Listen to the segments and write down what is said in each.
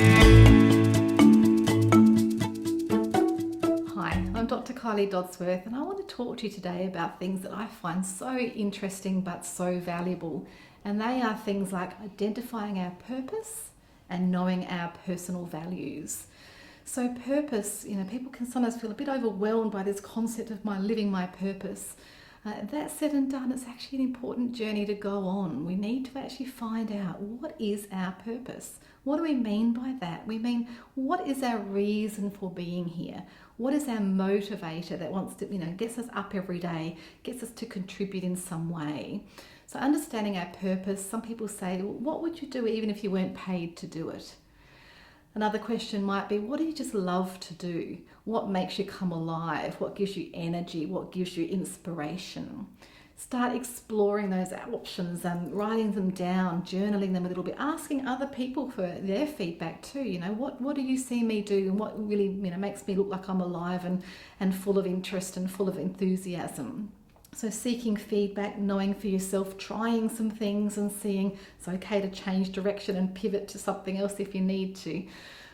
Hi, I'm Dr. Kylie Dodsworth, and I want to talk to you today about things that I find so interesting but so valuable. And they are things like identifying our purpose and knowing our personal values. So purpose, people can sometimes feel a bit overwhelmed by this concept of living my purpose. That said and done, it's actually an important journey to go on. We need to actually find out, what is our purpose? What do we mean by that? We mean, what is our reason for being here? What is our motivator that wants to, gets us up every day, gets us to contribute in some way? So understanding our purpose, some people say, well, what would you do even if you weren't paid to do it? Another question might be, what do you just love to do? What makes you come alive? What gives you energy? What gives you inspiration? Start exploring those options and writing them down, journaling them a little bit, asking other people for their feedback too. What do you see me do, and what really makes me look like I'm alive and full of interest and full of enthusiasm. So seeking feedback, knowing for yourself, trying some things and seeing it's okay to change direction and pivot to something else if you need to.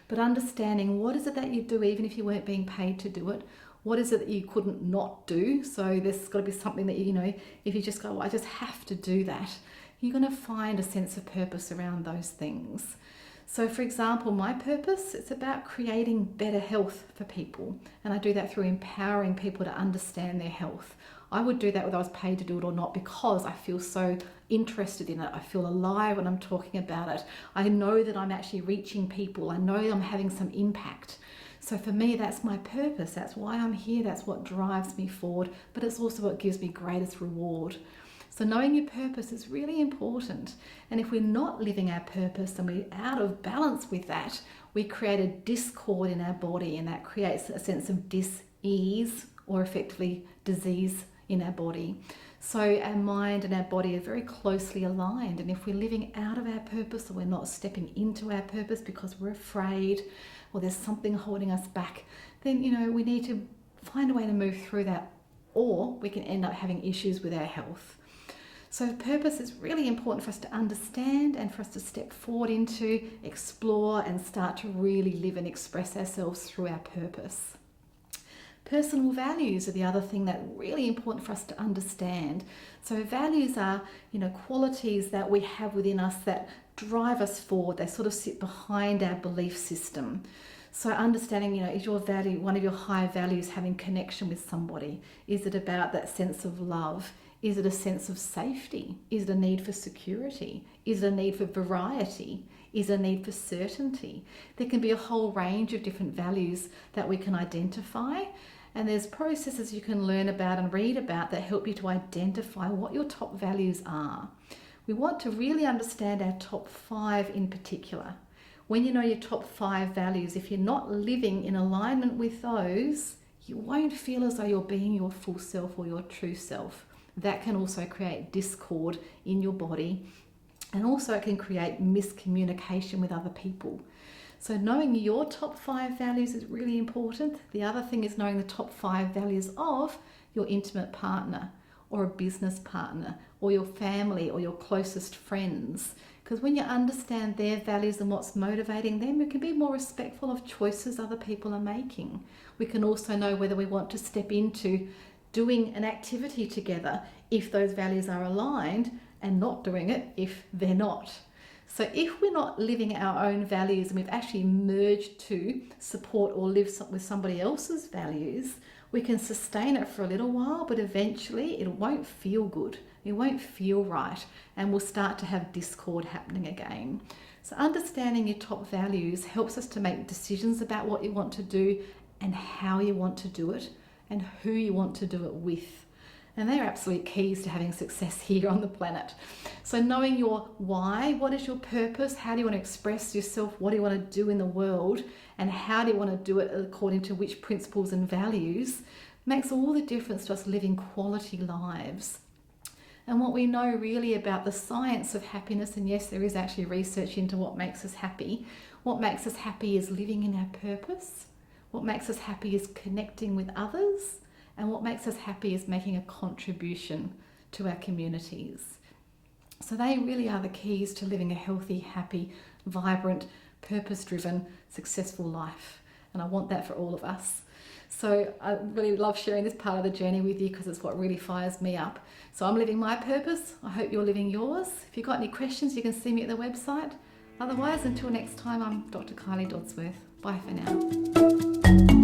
But understanding, what is it that you do even if you weren't being paid to do it? What is it that you couldn't not do? So there's got to be something that, if you just go, well, I just have to do that, you're going to find a sense of purpose around those things. So for example, my purpose, it's about creating better health for people. And I do that through empowering people to understand their health. I would do that whether I was paid to do it or not, because I feel so interested in it. I feel alive when I'm talking about it. I know that I'm actually reaching people. I know I'm having some impact. So for me, that's my purpose. That's why I'm here. That's what drives me forward, but it's also what gives me greatest reward. So knowing your purpose is really important. And if we're not living our purpose and we're out of balance with that, we create a discord in our body, and that creates a sense of dis-ease, or effectively disease in our body. So our mind and our body are very closely aligned. And if we're living out of our purpose, or we're not stepping into our purpose because we're afraid, or there's something holding us back, then we need to find a way to move through that, or we can end up having issues with our health. So purpose is really important for us to understand and for us to step forward into, explore, and start to really live and express ourselves through our purpose. Personal values are the other thing that's really important for us to understand. So values are, qualities that we have within us that drive us forward. They sort of sit behind our belief system. So understanding, is your value, one of your high values, having connection with somebody? Is it about that sense of love? Is it a sense of safety? Is it a need for security? Is it a need for variety? Is a need for certainty? There can be a whole range of different values that we can identify. And there's processes you can learn about and read about that help you to identify what your top values are. We want to really understand our top 5 in particular. When you know your top 5 values, if you're not living in alignment with those, you won't feel as though you're being your full self or your true self. That can also create discord in your body, and also it can create miscommunication with other people. So knowing your top 5 values is really important. The other thing is knowing the top 5 values of your intimate partner, or a business partner, or your family, or your closest friends. Because when you understand their values and what's motivating them, we can be more respectful of choices other people are making. We can also know whether we want to step into doing an activity together if those values are aligned, and not doing it if they're not. So if we're not living our own values and we've actually merged to support or live with somebody else's values, we can sustain it for a little while, but eventually it won't feel good. It won't feel right, and we'll start to have discord happening again. So understanding your top values helps us to make decisions about what you want to do and how you want to do it and who you want to do it with. And they're absolute keys to having success here on the planet. So knowing your why, what is your purpose? How do you want to express yourself? What do you want to do in the world? And how do you want to do it according to which principles and values? Makes all the difference to us living quality lives. And what we know really about the science of happiness, and yes, there is actually research into what makes us happy. What makes us happy is living in our purpose. What makes us happy is connecting with others. And what makes us happy is making a contribution to our communities. So they really are the keys to living a healthy, happy, vibrant, purpose-driven, successful life. And I want that for all of us. So I really love sharing this part of the journey with you because it's what really fires me up. So I'm living my purpose. I hope you're living yours. If you've got any questions, you can see me at the website. Otherwise, until next time, I'm Dr. Kylie Dodsworth. Bye for now.